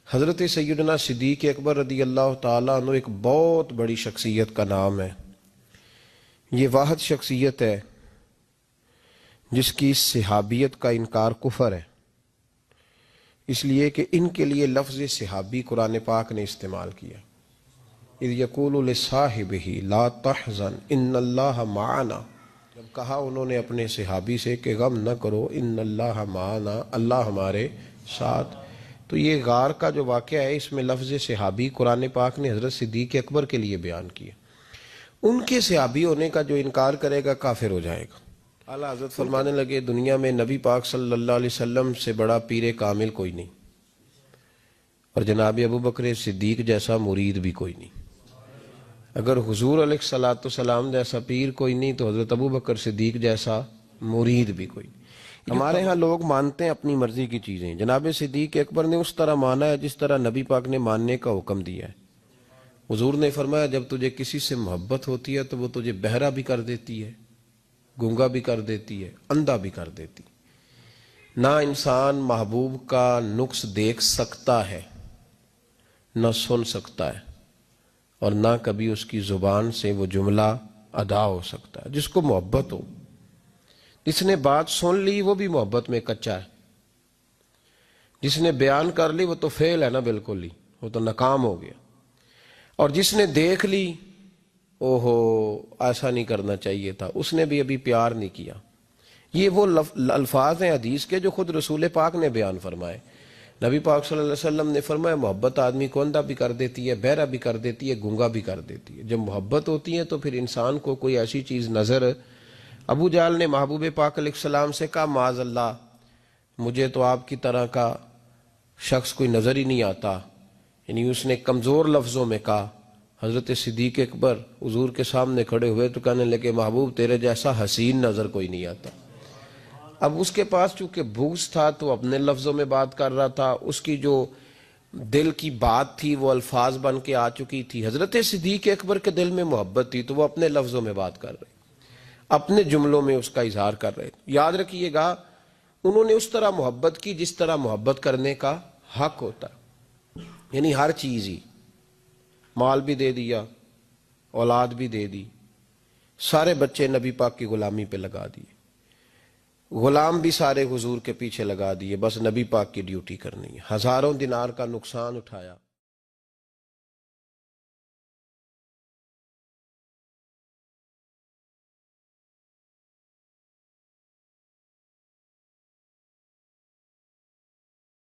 حضرت سیدنا صدیق اکبر رضی اللہ تعالیٰ عنہ ایک بہت بڑی شخصیت کا نام ہے۔ یہ واحد شخصیت ہے جس کی صحابیت کا انکار کفر ہے، اس لیے کہ ان کے لیے لفظ صحابی قرآن پاک نے استعمال کیا۔ اذ یقول لصاحبہ لا تحزن ان اللہ معنا، جب کہا انہوں نے اپنے صحابی سے کہ غم نہ کرو، ان اللہ معنا، اللہ ہمارے ساتھ۔ تو یہ غار کا جو واقعہ ہے اس میں لفظ صحابی قرآن پاک نے حضرت صدیق اکبر کے لیے بیان کیا۔ ان کے صحابی ہونے کا جو انکار کرے گا کافر ہو جائے گا۔ اعلیٰ حضرت فرمانے لگے دنیا میں نبی پاک صلی اللہ علیہ وسلم سے بڑا پیر کامل کوئی نہیں، اور جناب ابو بکر صدیق جیسا مرید بھی کوئی نہیں۔ اگر حضور علیہ الصلوۃ والسلام جیسا پیر کوئی نہیں تو حضرت ابو بکر صدیق جیسا مرید بھی کوئی نہیں۔ ہمارے ہاں لوگ مانتے ہیں اپنی مرضی کی چیزیں، جناب صدیق اکبر نے اس طرح مانا ہے جس طرح نبی پاک نے ماننے کا حکم دیا ہے۔ حضور نے فرمایا جب تجھے کسی سے محبت ہوتی ہے تو وہ تجھے بہرا بھی کر دیتی ہے، گونگا بھی کر دیتی ہے، اندھا بھی کر دیتی۔ نہ انسان محبوب کا نقص دیکھ سکتا ہے، نہ سن سکتا ہے، اور نہ کبھی اس کی زبان سے وہ جملہ ادا ہو سکتا ہے۔ جس کو محبت ہو، جس نے بات سن لی وہ بھی محبت میں کچا ہے، جس نے بیان کر لی وہ تو فیل ہے نا، بالکل ہی وہ تو ناکام ہو گیا، اور جس نے دیکھ لی اوہو ایسا نہیں کرنا چاہیے تھا، اس نے بھی ابھی پیار نہیں کیا۔ یہ وہ الفاظ ہیں حدیث کے جو خود رسول پاک نے بیان فرمائے۔ نبی پاک صلی اللہ علیہ وسلم نے فرمایا محبت آدمی کو اندھا بھی کر دیتی ہے، بہرا بھی کر دیتی ہے، گونگا بھی کر دیتی ہے۔ جب محبت ہوتی ہے تو پھر انسان کو کوئی ایسی چیز نظر، ابو جہل نے محبوب پاک علیہ السلام سے کہا معاذ اللہ مجھے تو آپ کی طرح کا شخص کوئی نظر ہی نہیں آتا، یعنی اس نے کمزور لفظوں میں کہا۔ حضرت صدیق اکبر حضور کے سامنے کھڑے ہوئے تو کہنے لگے محبوب تیرے جیسا حسین نظر کوئی نہیں آتا۔ اب اس کے پاس چونکہ بغض تھا تو اپنے لفظوں میں بات کر رہا تھا، اس کی جو دل کی بات تھی وہ الفاظ بن کے آ چکی تھی۔ حضرت صدیق اکبر کے دل میں محبت تھی تو وہ اپنے لفظوں میں بات کر رہے، اپنے جملوں میں اس کا اظہار کر رہے۔ یاد رکھیے گا انہوں نے اس طرح محبت کی جس طرح محبت کرنے کا حق ہوتا ہے، یعنی ہر چیز ہی، مال بھی دے دیا، اولاد بھی دے دی، سارے بچے نبی پاک کی غلامی پہ لگا دیے، غلام بھی سارے حضور کے پیچھے لگا دیے، بس نبی پاک کی ڈیوٹی کرنی ہے۔ ہزاروں دینار کا نقصان اٹھایا۔